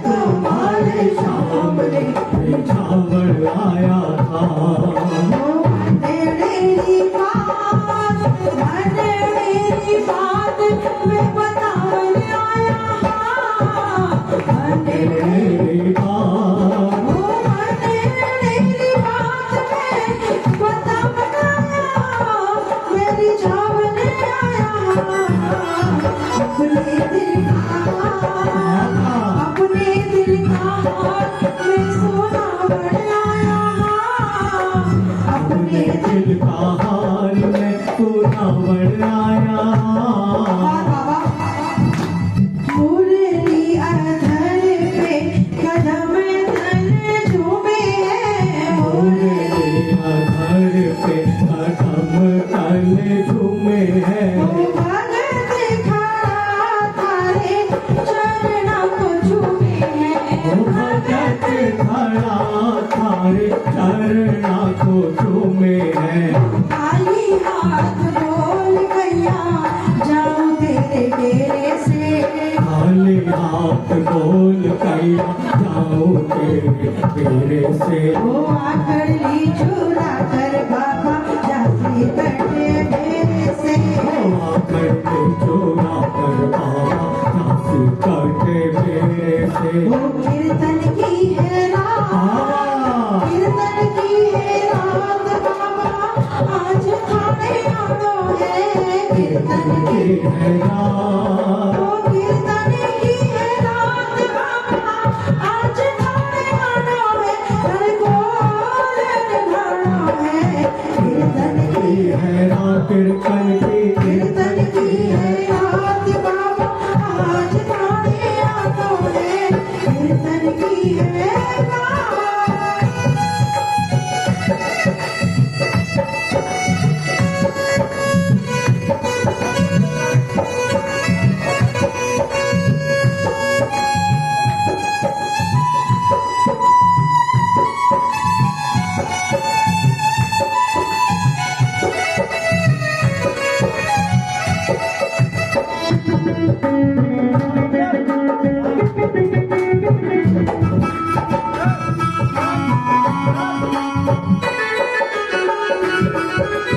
तुम्हारे सामने बिछावर आया था। मेरी बात मैं बतावन आया। मेरी बात मैं बतावन आया। मेरी जावन आया। अपने दिल का मैं सुनावन आया। अपने दिल का हाल में सुनावन आया। मुरली अधर पे कदम धन झूमे हैं। मुरली अधर पे कदम तन झूमे हैं। भगत खड़ा थारे चरणों को झूमे हैं। भगत खड़ा थारे चरणों को झूमे हैं। खाली हाथ बोल गया जाऊं तेरे डेरे से। खाली हाथ बोल कैया जाओ तेरे से। वो आकर ली चुरा कर बाबा जाती कटे मेरे से। आकर के चोरा कर बाबा झांसी कटे मेरे से। वो कीर्तन की है रात। कीर्तन की है रात बाबा आज थाने आनो है। कीर्तन की है रात। वो कीर्तन की है रात बाबा आज थाने आनो है। हर गोल निभाना है। कीर्तन की है रात कीर्तन की है रात बाबा आज थाने आनो है। कीर्तन की है रात।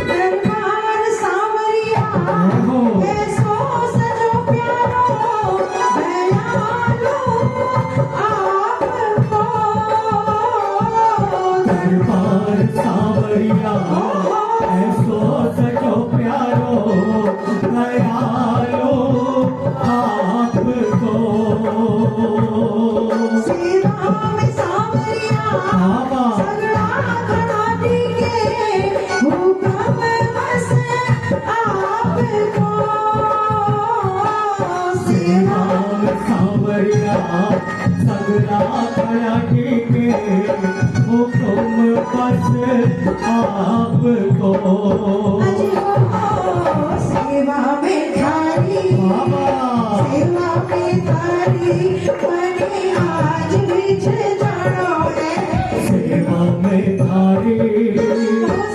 दरबार सांवरिया ऐसो सजो प्यारो दयालु आपको। दरबार सांवरिया ऐसो सजो प्यारो दयालो आपको। सेवा में सांवरिया सगड़ा खड़ा टीके हुक्म बस आपको। सेवा सांवरिया सगरा खड़ा के हुक्म बस आपको। सेवा में थारी सेवा में थारी मने आज बिछ जानो है। सेवा में धारी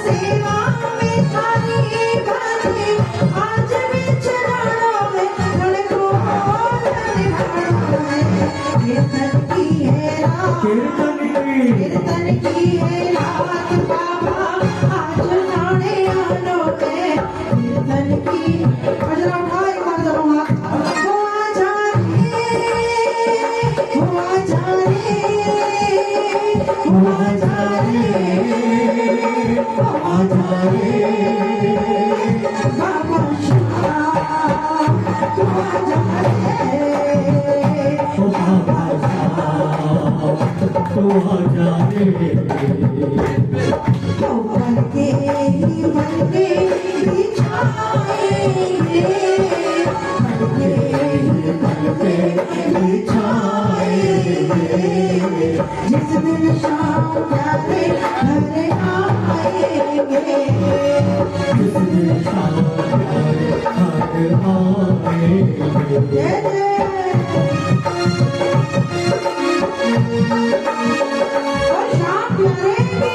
सेवा में थारी मने आज बिछ जानो है। धड़को निभाना है। कीर्तन की है रात। कीर्तन की है रात बाबा आज थाने आनो है। कीर्तन की अजरा उठा एक बार जब हाथ वो आ बाबा शाह तू आ तो बनके बिछाएंगे। बनके बिछाएंगे। जिस दिन शाम प्यारे घर आएंगे। जिस दिन शाम प्यारे घर आएंगे। और शाम प्यारे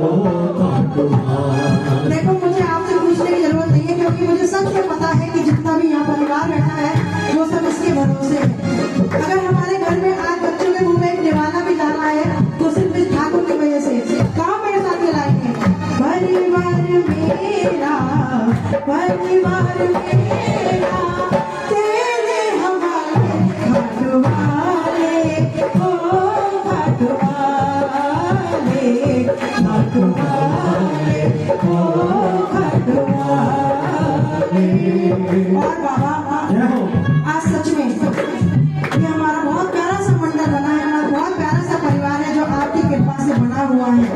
काटुआ। देखो मुझे आपसे पूछने की जरूरत नहीं है, क्योंकि मुझे सबसे पता है कि जितना भी यहाँ परिवार बैठा है वो सब इसके भरोसे है। अगर हमारे घर में आज बच्चों के मुंह में एक निवाला भी डाला है तो सिर्फ इस ठाकुर की वजह से। कहाँ मेरे साथ ये लाइन है, परिवार मेरा, परिवार मेरा, तेरे हमारे घाटवाले, ओ घाटवाले, घाटवाले, ओ घाटवाले। और बाबा आज सच में ये हमारा बहुत प्यारा सा मंडल बना है, हमारा बहुत प्यारा सा परिवार है जो आपकी कृपा से बना हुआ है।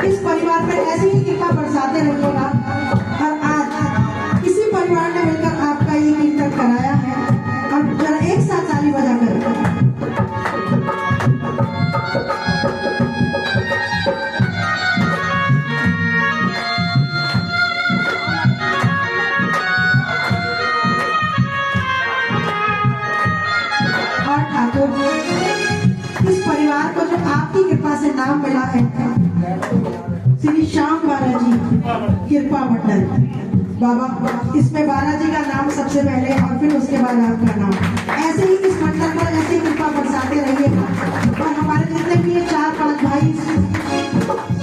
इस परिवार में ऐसी ही कृपा बरसाते रहिएगा। और आज इसी परिवार ने मिलकर आपका ये कीर्तन कराया है। अब जरा एक साथ ताली बजाकर इस परिवार को जो आपकी कृपा से नाम मिला है श्री श्याम बालाजी कृपा मंडल। बाबा इसमें बालाजी का नाम सबसे पहले और फिर उसके बाद आपका नाम। ऐसे ही इस मंडल पर ऐसे ही कृपा बरसाते रहिएगा। और हमारे जितने भी ये 4-5 भाई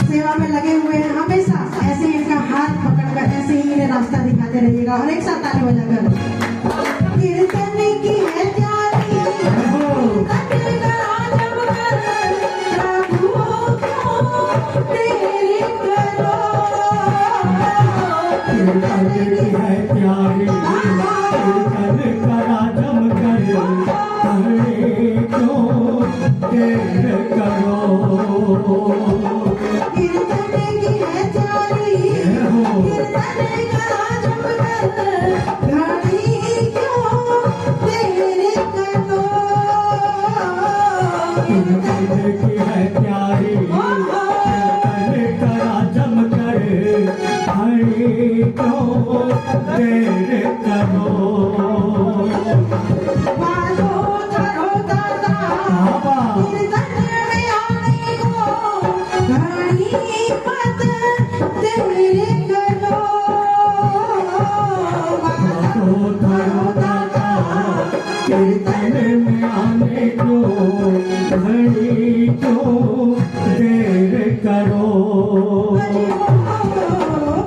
सेवा में लगे हुए हैं, हमेशा ऐसे ही इनका हाथ पकड़कर ऐसे ही इन्हें रास्ता दिखाते रहिएगा। और एक साथ ताली बजाकर कीर्तन की है त्यारी, है प्यारी कीर्तन करा जम कर, करे क्यों देर करो। कीर्तन की है त्यारी, कीर्तन करा जम कर, घड़ी क्यों देर करो। कीर्तन की है प्यारी कीर्तन करा जम कर, हरि क्यों देर करो। वालो धरो दादा कीर्तन में आने को, घड़ी मत देर करो। वालो धरो दादा कीर्तन में आने को, घड़ी क्यों देर करो।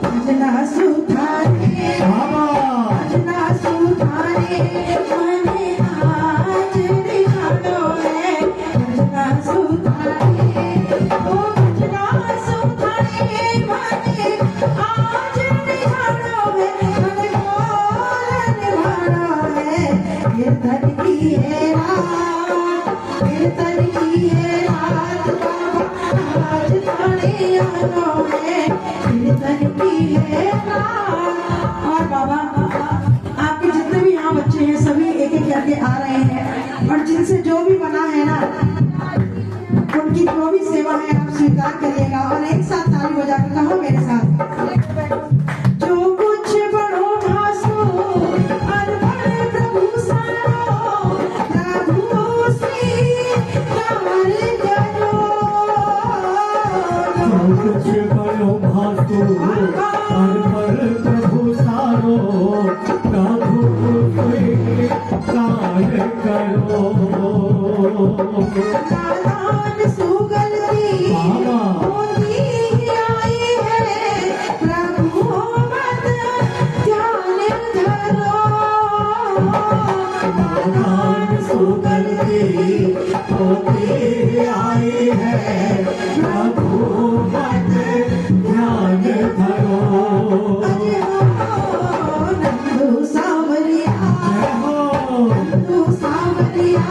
भजना सुधारे, भजना सुधारे, मने आज रिझानो है। भजना सुधारे, ओ भजना सुधारे, मने आज रिझानो है। मने मोर निभानो है। कीर्तन की है रात, कीर्तन की है रात, बाबा आज थाने आनो है। कीर्तन की है रात। और बाबा आपके जितने भी यहाँ बच्चे हैं सभी एक एक करके आ रहे हैं, और जिनसे जो भी बना है ना उनकी जो भी सेवा है आप स्वीकार करिएगा। और एक साथ ताली बजाकर कहो मेरे साथ, जो कुछ बड़ो भासो अर्पण प्रभु सारो, प्रभु स्वीकार करो। जो कुछ बड़ो भासो अर्पण प्रभु सारो, प्रभु स्वीकार करो। नादान सुगल की होती आई है, प्रभु मत ध्यान धरो। नादान सुगल की होती आई है, प्रभु मत ध्यान धरो। अरे हो नंदू सावरिया, नंदू सावरिया,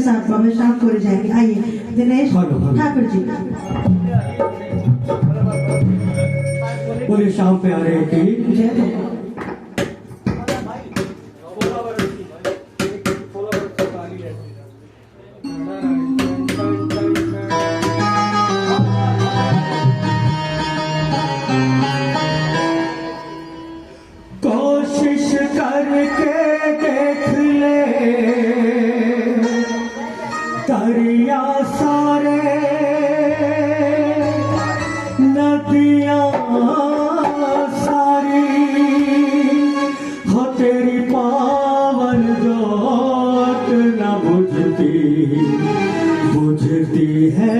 साहब बाबा शाम को जाएंगे। आइए दिनेश ठाकुर जी। बोले शाम पे आ रहे की जय हो। कोशिश करके देख ले दरिया सारे नदियाँ सारी हो तेरी पावन जोत न बुझती है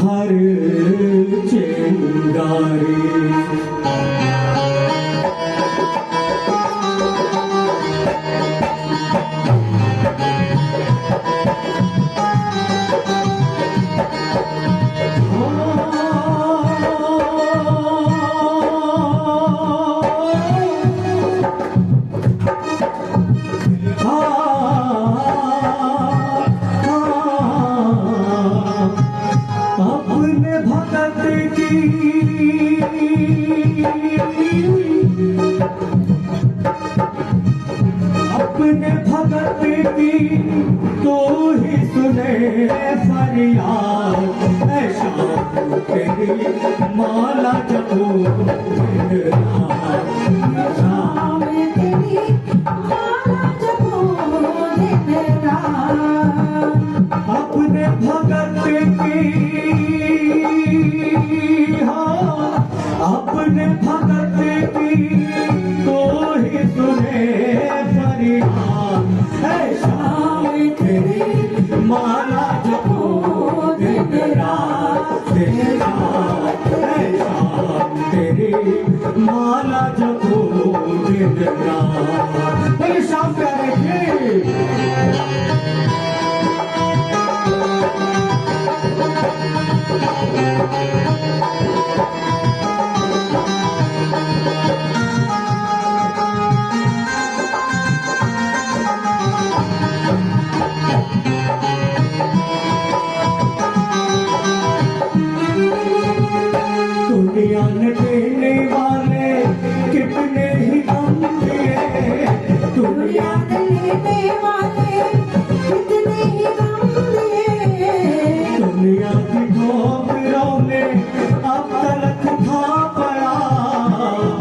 हर चिंगारी। अपने भगत की तो ही सुने फरियाद ऐ शाम तेरी माला जपो शाम तेरी माला जपो दिन रात। अपने भगत की अपने भगत की तो ही सुने फरियाद ऐ शाम तेरी माला जपो दिन रात ऐ शाम तेरी माला जपो दिन रात। बोले शाम प्यारे की दुनिया ने देने वाले कितने ही गम दिए, दुनिया दुनिया देने वाले कितने ही गम दिए। दुनिया की ठोकरों में अब तलक था पड़ा,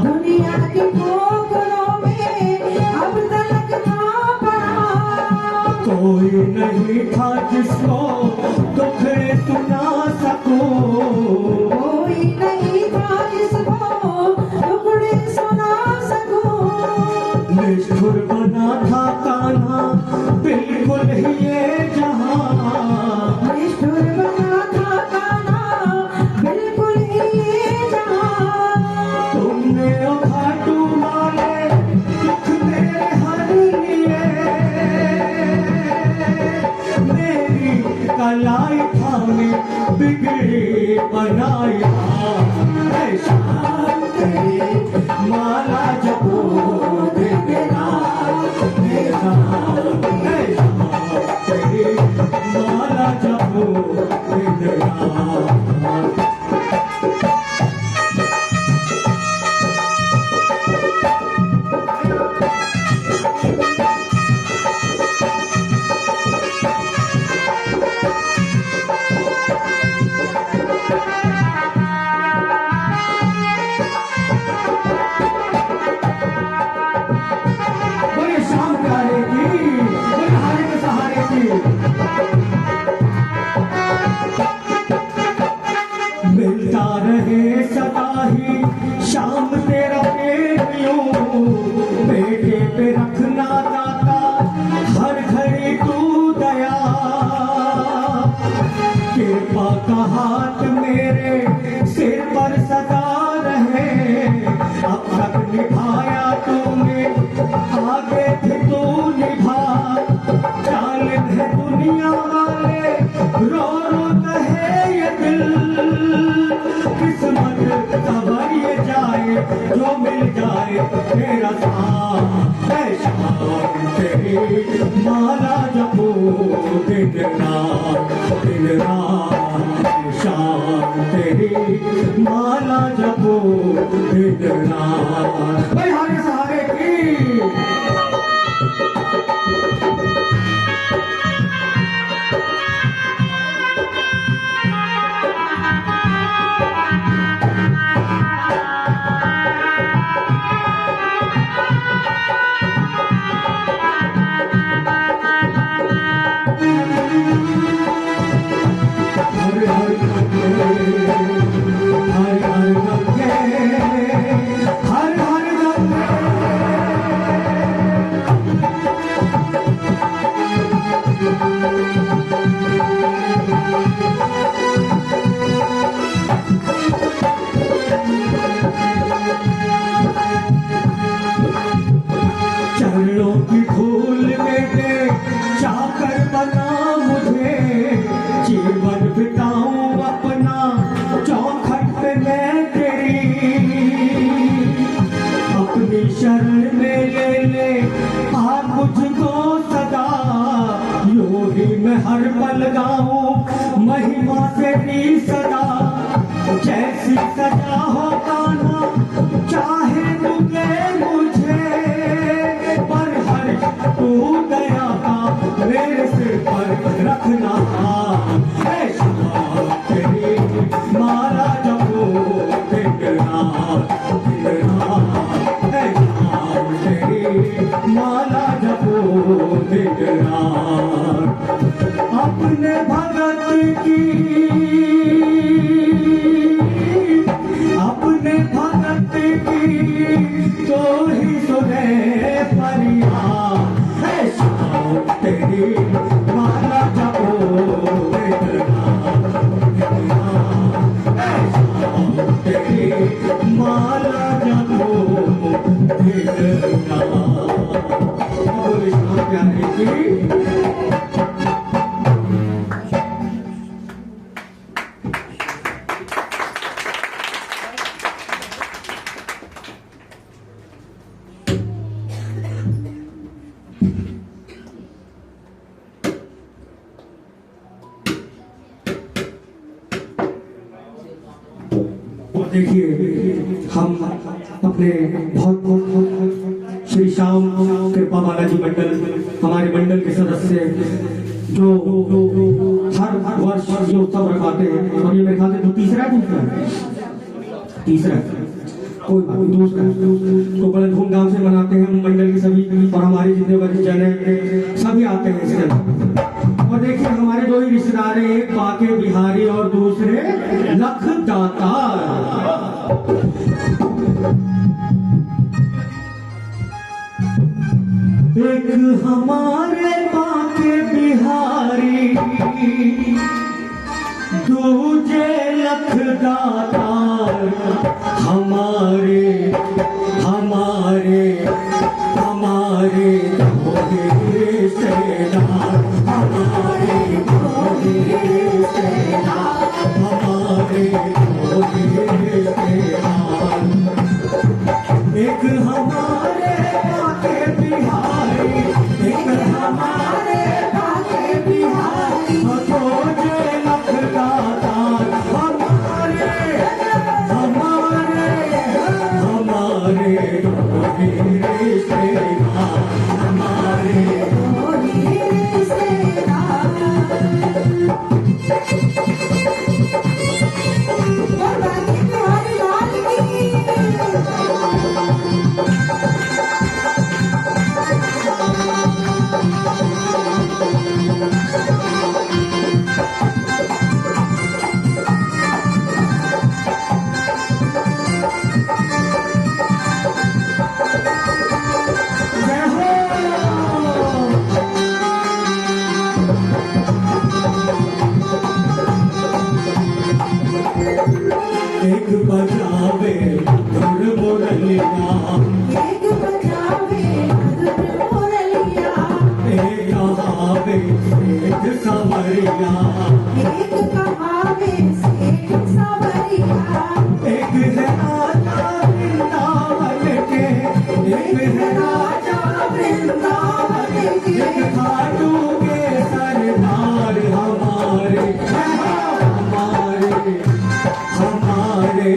दुनिया की ठोकरों में अब तलक था पड़ा। कोई नहीं था जिसको दुखड़े सुना सकूं, कोई नहीं था जिसको टुकड़े सुना सकूं। निष्ठुर बना था कान्हा बिल्कुल ही ये जहां, निष्ठुर बना था कान्हा बिल्कुल ही ये जहां। तुमने ओ खाटू वाले दुख मेरे हर लिए, मेरी कलाई थामी बिगड़ी बनाई ऐ शाम तेरी माला जपो दिन रात ऐ शाम तेरी माला जपो दिन रात। बोले शाम प्यारे की, बोले हारे के सहारे की। मिलता रहे सदा ही शाम तेरा प्रेमियों, बेटे पे रखना दाता हर घड़ी तू दया, कृपा का हाथ मेरे सिर पर सदा रहे, अब तक निभाया तूने आगे भी तू निभा। जालिम है दुनिया वाले रो रो कहे ये दिल, किस्मत सवर ये जाए जो मिल जाए तेरा साथ ऐ शाम तेरी माला जपो जपो इतना भाई हरे सहारे की चरणों की धूल में दे चाकर बना मुझे जीवन बिताऊं अपना चौखट पे मैं तेरी अपनी शरण में ले आ मुझको सदा यूं ही मैं हर पल गाऊं महिमा तेरी सदा जैसी सजा हो गाना चाहे तुझे मुझे पर हर तू दया का मेरे सिर पर रखना है शाम तेरी माला जपो बिगड़ा है शाम तेरी माला जपो बिगड़ा अपने भगत की अपने भगत की तो ही सुने फरियाद है शाम तेरी माला जपो बिगड़ा है शाम तेरी माला जपो बिगड़ा बोले शाम प्यारे की देखिए हम अपने बहुत श्री श्याम कृपा बालाजी मंडल हमारे मंडल के सदस्य जो हर वर्ष ये उत्सव रखाते हैं और ये मेरे ख्याल से जो तीसरा कोई दूसरा तो बड़े धूमधाम से मनाते हैं मंडल के सभी और हमारे जितने वरिष्ठ जन हैं सभी आते हैं इसके अंदर। और देखिए हमारे दो ही रिश्तेदार हैं, एक बाके बिहारी और दूसरे लख दातार। एक हमारे बाके बिहारी दूजे लख दातार, हमारे हमारे हमारे रिश्तेदार, हमारे रिश्तेदार, हमारे रिश्तेदार। एक हमारे बाके बिहारी, एक हमारे बाके बिहारी, दूजे लख दातार, हमारे हमारे हमारे रिश्तेदार, हमारे एक बजावे धुर मुरलिया, एक बजावे धुर मुरलिया, एक कहावे सेठ संवरिया, एक कहावे सेठ संवरिया। एक है राजा वृंदावन के, एक है राजा वृंदावन के, एक खाटू के सरदार, हमारे हमारे हमारे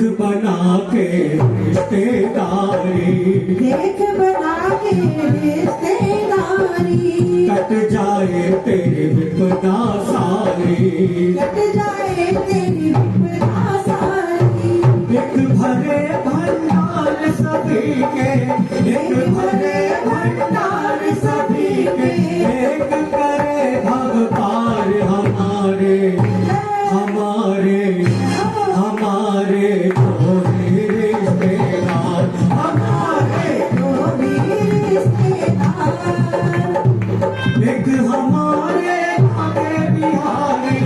बना के रिश्तेदारी, देख बना के रिश्तेदारी, कट जाए तेरी विपदा सारी, कट जाए तेरी विपदा सारी। एक भरे भंडार सभी के, एक भरे भंडार सभी के, एक करे भगवान हमारे, हमारे हमारे थोड़े रिश्तेदार, हमारे तो भी रिश्तेदार। एक हमारे भागे बिहारी,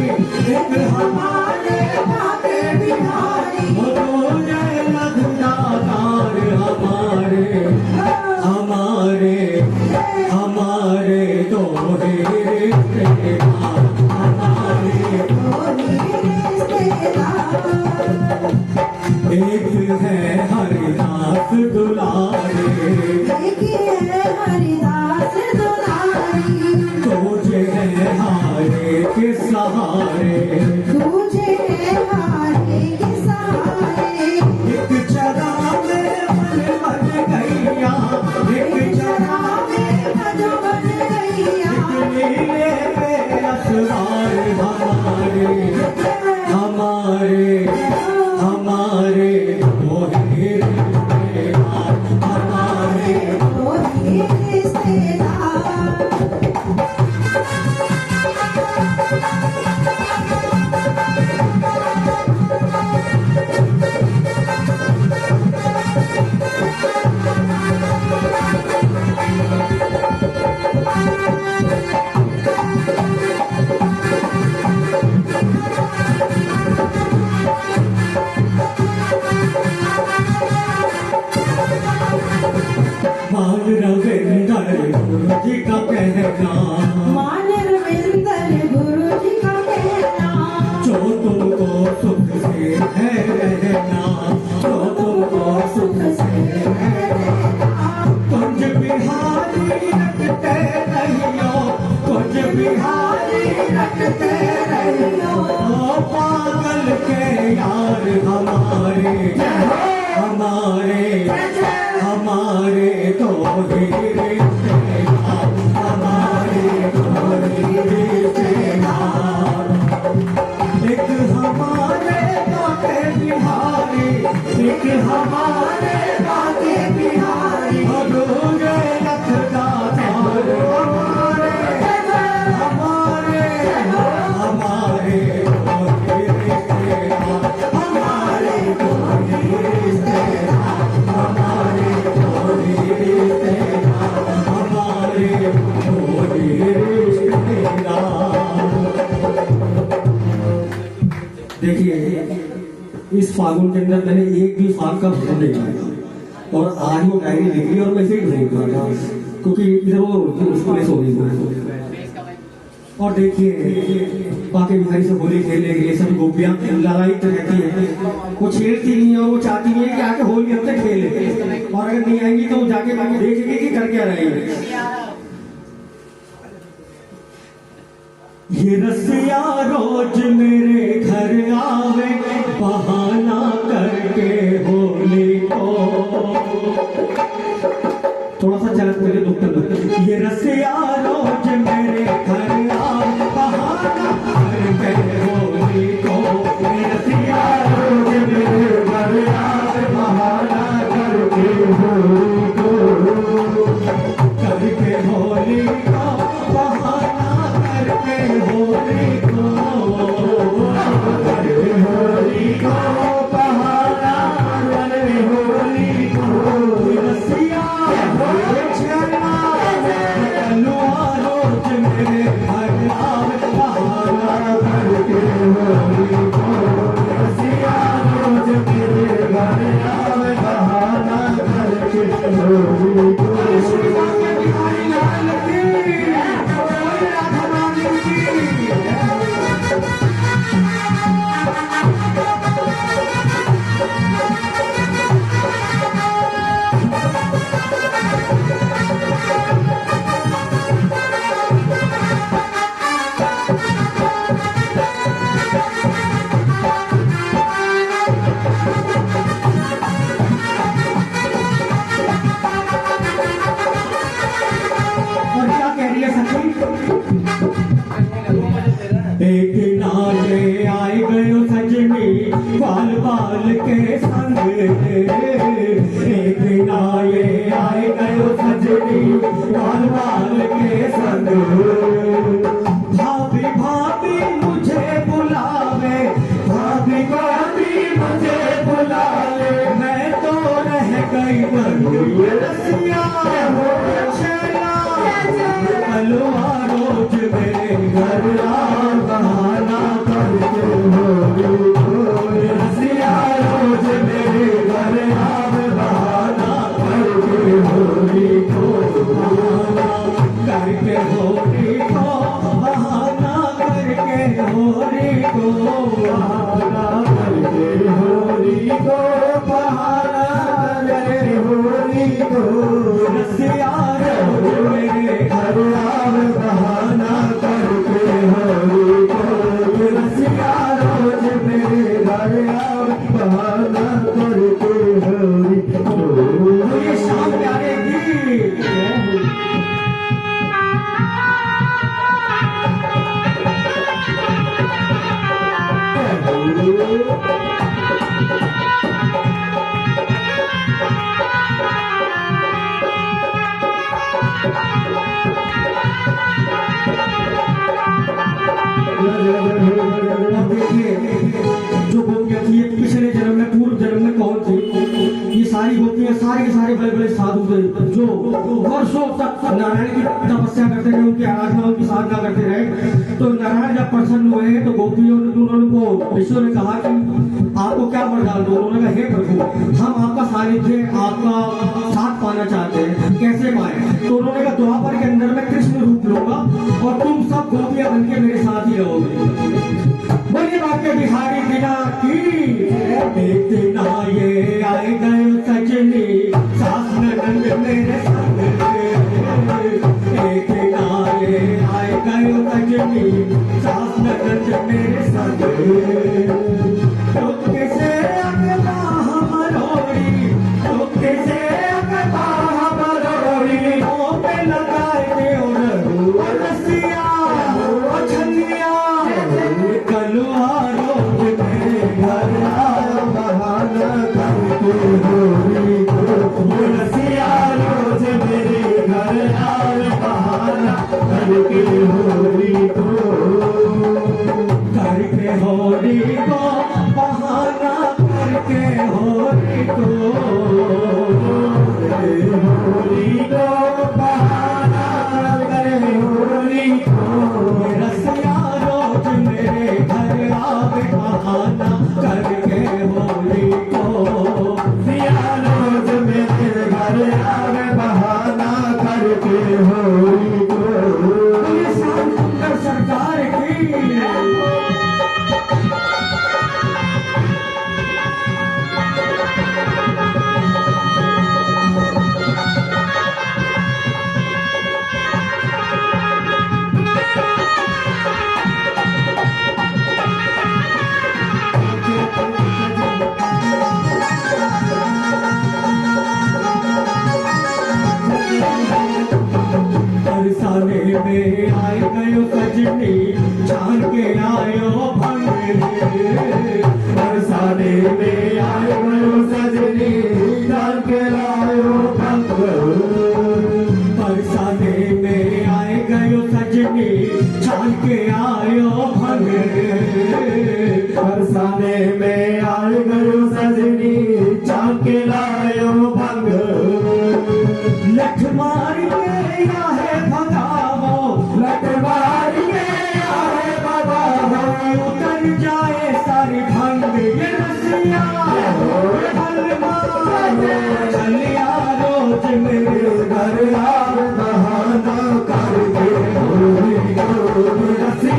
एक हमारे भागे बिहारी, रोजे लगदार हमारे, हमारे हमारे दो रिश्तेदार, हमारे तो भी रिश्तेदार। एक है हरिदास दुलारे, देखिए हरिदास दुलारी, तुझे है हारे के सहारे, तुझे हारे के सहारे। एक जगह में मन बन गैया, एक जगह में जो बन गैया, नीले पे असवार हमारे, हमारे हमारे मोहे रिश्तेदार, हमारे तो भी रिश्तेदार। मान रविंदर गुरु जी का कहना, मान रविंदर गुरु जी का कहना, जो तुमको सुख से है रहना, जो तुमको सुख से है रहना, कुंज बिहारी रखते रहियो, कुंज बिहारी रखते रहियो, ओ पागल के यार हमारे, हमारे हमारे तो ही रिश्तेदार, हमारे तो ही रिश्तेदार। एक हमारे बाके बिहारी, एक हमारे बाके बिहारी, रोजे लखदार हमारे, हमारे हमारे तो ही रिश्तेदार, हमारे तो ही रिश्तेदार, हमारे तो ही रिश्तेदार, हमारे तो ही रिश्तेदार। देखिए इस फागुन के अंदर मैंने एक भी फाग का फोन नहीं लाया और आज वो डायरी लिख ली और मैं इसे ही ढूंढ रहा था क्योंकि इधर वो उसको नहीं सो रही थी। और देखिए बाकी बिहारी से होली खेलने के लिए सभी गोपियां ललायित रहती है, वो छेड़ती नहीं है और वो चाहती नहीं है कि आके होली अब तक खेले, और अगर नहीं आएंगी तो जाके बाकी देखेंगे कि कर क्या रही है। ये रसिया रोज मेरे घर आवे बहाना करके होली को, थोड़ा सा चलत मेरे दुख, ये रसिया रोज मेरे घर आवे बहाना करके होली को, ये रसिया रोज मेरे घर आवे बहाना करके होली को, करके होली को बहाना करके होली को, करके होली को बहाना करके होली को, रसिया छेड़ा लुआ रोज मेरे घर आवे बहाना करके होली को, रसिया रोज मेरे घर आवे बहाना करके होली को। श्री बिहारी लाल की, राधा रानी की। एक नाले आए गयो सजनी बाल बाल के संग एक नाले आए गयो सजनी बाल बाल के संग भाभी भाभी मुझे बुलावे भाभी भाभी मुझे बुलावे मैं तो रह गई बंदी रसिया हो चला अलवा रोज मेरे घर आ बहाना करके होली रसिया रोज मेरे घर आ बहाना करके होली को बहाना करके होली को बहाना करके होली को बहाना करके होली को बहाना करके होली को रसिया रोज मेरे घर आ बहाना करके होली को रसिया रोज मेरे घर आ बहाना करके होली को ये शाम प्यारे की जो गोपियां थी पिछले जन्म में पूर्व जन्म में कौन थी ये सारी गोपियां सारे के सारे बड़े बड़े साधु थे जो वर्षों तक नारायण की तपस्या करते रहे उनकी आराधना उनकी साधना करते रहे तो नारायण जब प्रसन्न हुए तो गोपियों ने उन्होंने ईश्वर ने कहा कि आपको क्या वरदान दो उन्होंने कहा हे प्रभु हम आपका सानिध्य आपका साथ पाना चाहते हैं कैसे पाए तो उन्होंने कहा द्वापर के अंदर में कृष्ण रूप लूंगा और तुम सब गोपियां बनके मेरे साथ ही रहोगे बोलिए बाके बिहारी बिना की एक दिन ये आए गए सजनी सास ननद मेरे संग एक दिन ये आए गए सजनी सास ननद मेरे संग चुपके से अगवा हमरोड़ी चुपके से अगवा हमरोड़ी ओ पे लगाए दे और रसिया ओ छलिया कलुआ रोज मेरे घर आ बहाना करके होली को रसिया रोज मेरे घर आ बहाना करके होली को करके होली को बहाना करके होली को होली को बहाना करे होली को रसिया रोज मेरे घर आवे बहाना करके होली को रसिया रोज मेरे घर आवे बहाना करके होली को ये शाम सुंदर सरकार की बरसाने में आए गयो सजनी छान के आयो भंग बरसाने में आए गयो सजनी छान के आयो भंग बरसाने में आए गयो सजनी छान के आयो भंग बरसाने में आए गयो सजनी छान के आयो भंग लठ मार के या है भगावो लठ मार के या है भगावो उतर जाए सारी भंग ये रसिया चलिया रोज मेरे घर आ बहाना करके होली को रसिया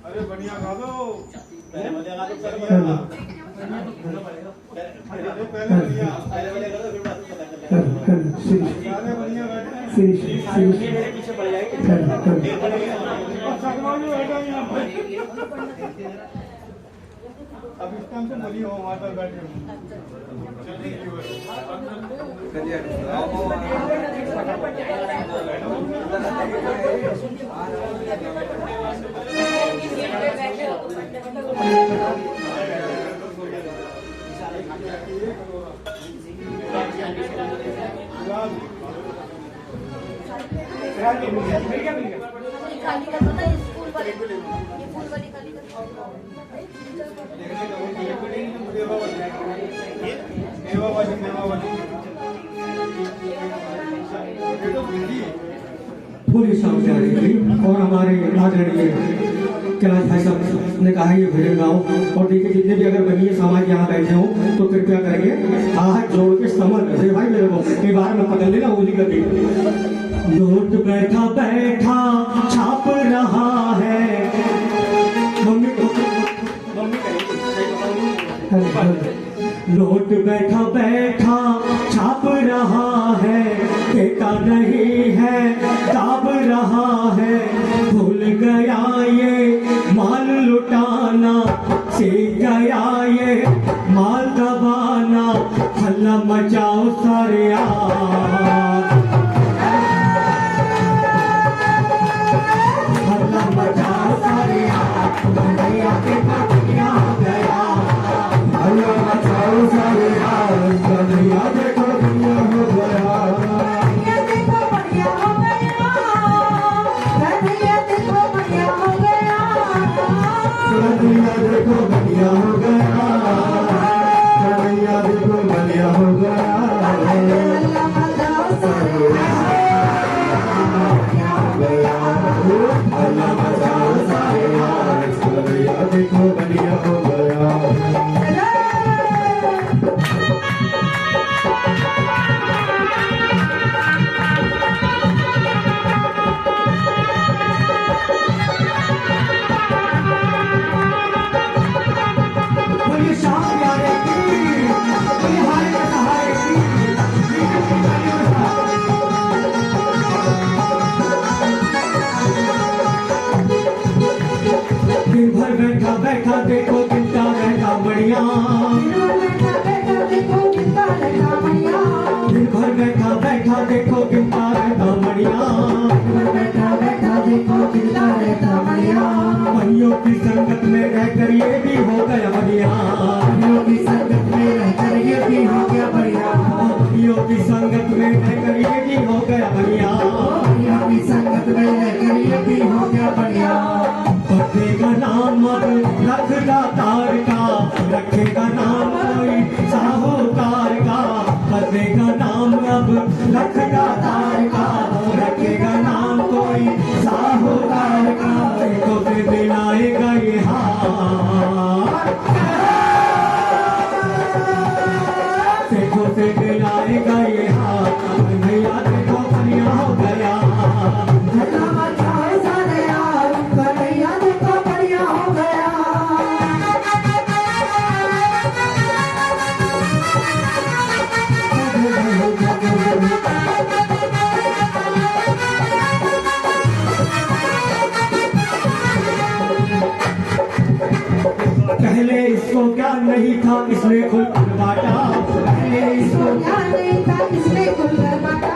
अरे बढ़िया गा दो पहले बढ़िया गा दो सर हेलो बढ़िया पहले बढ़िया गाने बढ़िया बैठे मेरे पीछे पड़ जाएंगे सगवान बैठा यहाँ पर अब इस टाइम से मरी हो वहाँ पर बैठे हो खाली कर दो ना ये फूल वाली ये फूल वाली खाली कर दो पूरी शाम से आ रही थी और हमारे आदरणीय कैलाश भाई साहब ने कहा ये भजन गाओ और देखिए जितने भी अगर बनिए समाज यहाँ बैठे हो तो कृपया करके हाथ जोड़ के समझ दे भाई मेरे को कई बार में पकड़ लेना उसी कर दी नोट बैठा बैठा छाप रहा है मम्मी नोट बैठा बैठा छाप रहा है देता नहीं है दाब रहा है भूल गया ये माल लुटाना सीख गया ये माल दबाना हल्ला मचाओ सारे हल्ला मचाओ सारे गया हल्ला मचाओ सारे कन्हैया देखो दुनिया हो गया कन्हैया देखो बढ़िया हो गया कन्हैया देखो बढ़िया हो गया कन्हैया देखो बढ़िया हो गया कन्हैया देखो बढ़िया हो गया अल्लाह मचाओ सारे अल्लाह मचाओ सारे कन्हैया देखो बढ़िया हो गया बोलिए शाम प्यारे की बोलिए हाय के सहारे की दिन भर बैठा बैठा देखो चिंता रहता बढ़िया बैठा बैठा देखो कितना लगा बढ़िया दिन भर बैठा बैठा देखो चिंता रहता बढ़िया बैठा बैठा देखो कितना रहता बढ़िया परियों की संगत में रहकर ये भी हो गया बढ़िया परियों की संगत में रहकर ये भी हो गया बढ़िया परियों की संगत में रहकर ये भी हो गया बढ़िया परियों की संगत में रहकर ये भी हो गया बढ़िया रखेगा नाम अब रखदा तार का रखेगा नाम कोई साहूकार का रखेगा नाम अब रखदा तार का रखेगा नाम कोई साहूकार का देखो से दिलाएगा ये हार देखो से दिलाएगा ये हार कन्हैया देखो बढ़िया हो गया अल्लाह मचाओ सारे यार कन्हैया देखो बढ़िया हो गया पहले इसको ज्ञान नहीं था इसने खुल बांटा पहले इसको ज्ञान नहीं था इसने खुलकर बांटा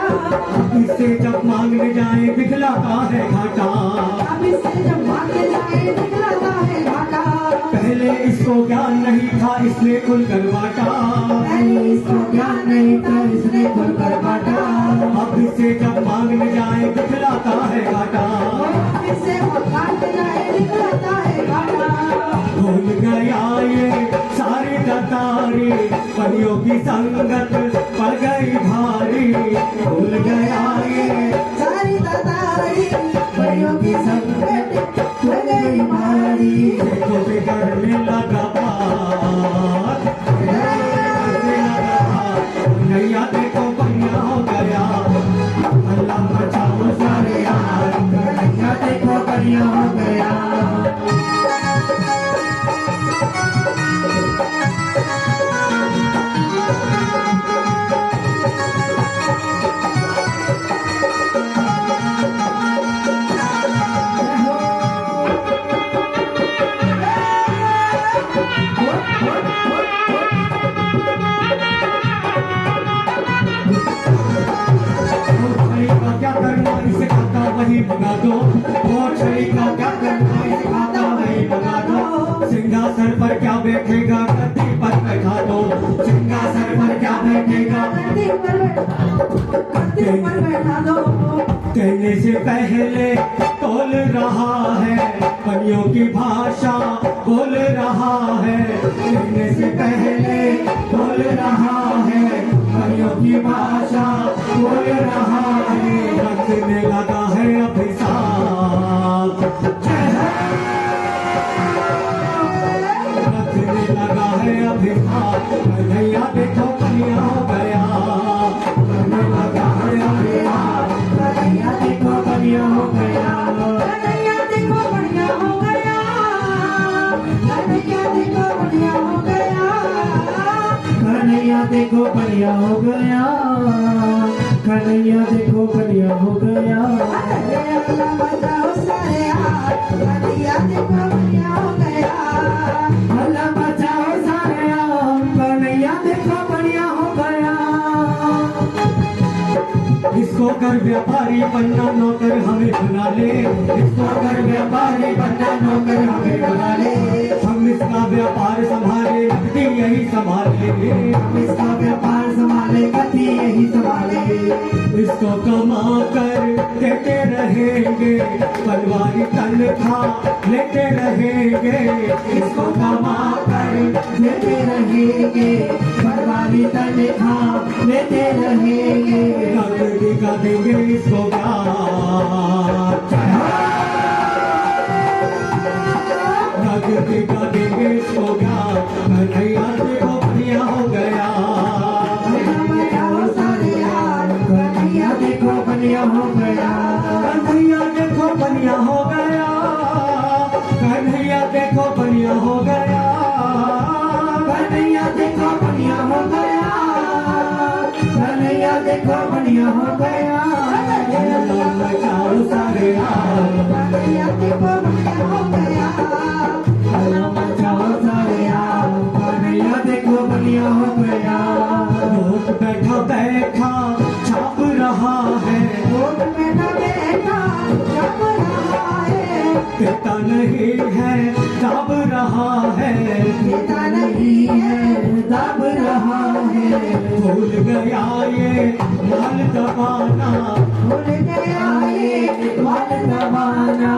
इससे जब मांगने जाए दिखलाता है घाटा अब इससे जब मांगे जाए दिखलाता है घाटा पहले इसको ज्ञान नहीं था इसने खुलकर बांटा पहले इसको ज्ञान नहीं था इसने खुलकर बांटा अब इससे जब मांगने जाए दिखलाता है घाटा इससे वो मांगे जाए दिखलाता है घाटा भूल गया ये सारी दतारी परियों की संगत पड़ गई भारी भूल गया ये सारी दातारी बड़ियों की संगत हो गई भारी देखो बिगड़ने लगा बात बिगड़ने लगा बात नैया देखो बढ़िया हो गया अल्लाह बचाओ सारे यार कन्हैया देखो बढ़िया हो गया मंगा दो, और छड़ी का क्या करना है खाता वही मंगा दो। सिंहासन पर क्या बैठेगा गद्दी पर बैठा दो, सिंहासन पर क्या बैठेगा गद्दी पर बैठा दो। कहने से पहले तोल रहा है, परियों की भाषा बोल रहा है। कहने से पहले बोल रहा है, परियों की भाषा बोल रहा है। रखने लगा है अभिशाप, रखने लगा है अभिशाप। कन्हैया देखो कन्हैया हो गया, रखने लगा है अभिशाप। कन्हैया देखो कन्हैया हो गया, कन्हैया देखो बढ़िया हो गया, कन्हैया देखो बढ़िया हो गया, कन्हैया देखो बढ़िया हो गया, कन्हैया देखो बढ़िया हो गया। अल्लाह बचाओ सारे हाथ, कन्हैया देखो बढ़िया हो गया। अल्लाह बचाओ सारे आम, कन्हैया देखो बढ़िया हो गया। इसको कर व्यापारी बनना नौकर हमें बना ले, इसको कर व्यापारी बनना नौकर हमें बना ले। हम इसका व्यापार संभाले गति यही संभाले, हम इसका व्यापार संभाले गति यही संभाले। इसको कमा कर देते रहेंगे, पनवारी तनख्वाह लेते रहेंगे। इसको कमा कर देते रहेंगे, पनवारी तनख्वाह लेते रहेंगे। नौकरी का देंगे इसको प्यार, नौकरी का देंगे इसको प्यार। कन्हैया देखो बढ़िया हो गया, बचाओ सारे हाथ, कन्हैया देखो बढ़िया हो गया, कन्हैया देखो बढ़िया हो गया, कन्हैया देखो बढ़िया हो गया, कन्हैया देखो बढ़िया हो गया, कन्हैया देखो बढ़िया हो गया। बचाओ सारे हाथ, कन्हैया देखो बढ़िया हो गया। बचाओ सारे हाथ, कन्हैया देखो बढ़िया हो गया। लोग बैठा बैठा छाप रहा है, लोग बैठा बैठा जप रहा है, पिता नहीं है दाब रहा है, पिता नहीं है दाब रहा है। भूल गया ये माल दबाना, भूल गया ये माल दबाना,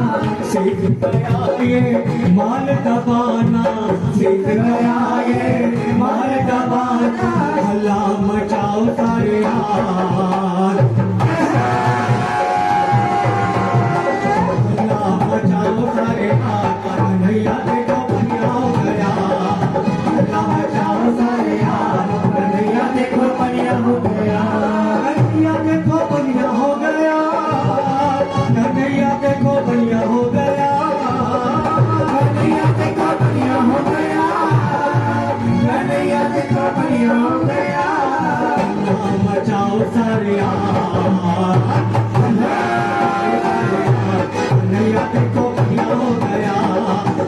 सीख गया ये माल दबाना, सीख गया ये माल दबाना। हल्ला मचाओ सारे हाथ, हल्ला मचाओ सारे हाथ। कन्हैया देखो बढ़िया हो गया, हल्ला मचाओ सारे हाथ। कन्हैया देखो बढ़िया हो गया, कन्हैया देखो बढ़िया हो गया, कन्हैया देखो बढ़िया हो गया, कन्हैया देखो बढ़िया हो गया, कन्हैया देखो बढ़िया हो गया। हल्ला मचाओ सारे हाथ, कन्हैया देखो बढ़िया हो गया,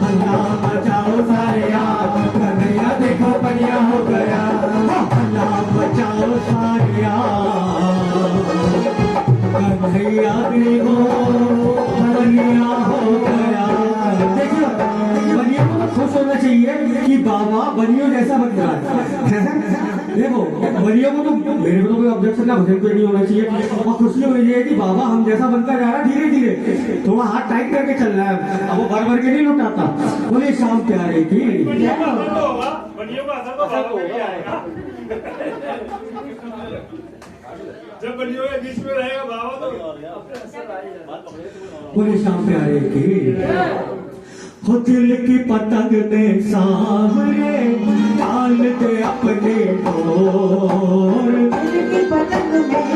हल्ला मचाओ सारे हाथ। कन्हैया देखो बढ़िया हो गया, हल्ला मचाओ सारे हाथ। कन्हैया देखो बढ़िया हो गया। देखिए बनियों को खुश होना चाहिए कि बाबा बनियों जैसा बन रहा है। देखो बनियों को तो मेरे को तो कोई ऑब्जेक्शन ना भजन कोई नहीं होना चाहिए, और खुशी होनी चाहिए कि बाबा हम जैसा बनता जा रहा है। धीरे धीरे थोड़ा हाथ टाइट करके चल रहा है, अब वो भर भर के नहीं लुटाता। बोले शाम प्यारे की, बनियों का असर तो बाबा पे भी आएगा। जब बनियों के बीच में रहेगा बाबा तो बोले शाम प्यारे की। हो दिल की पतंग ने सामने डाल दे अपने डोर, दिल की पतंग में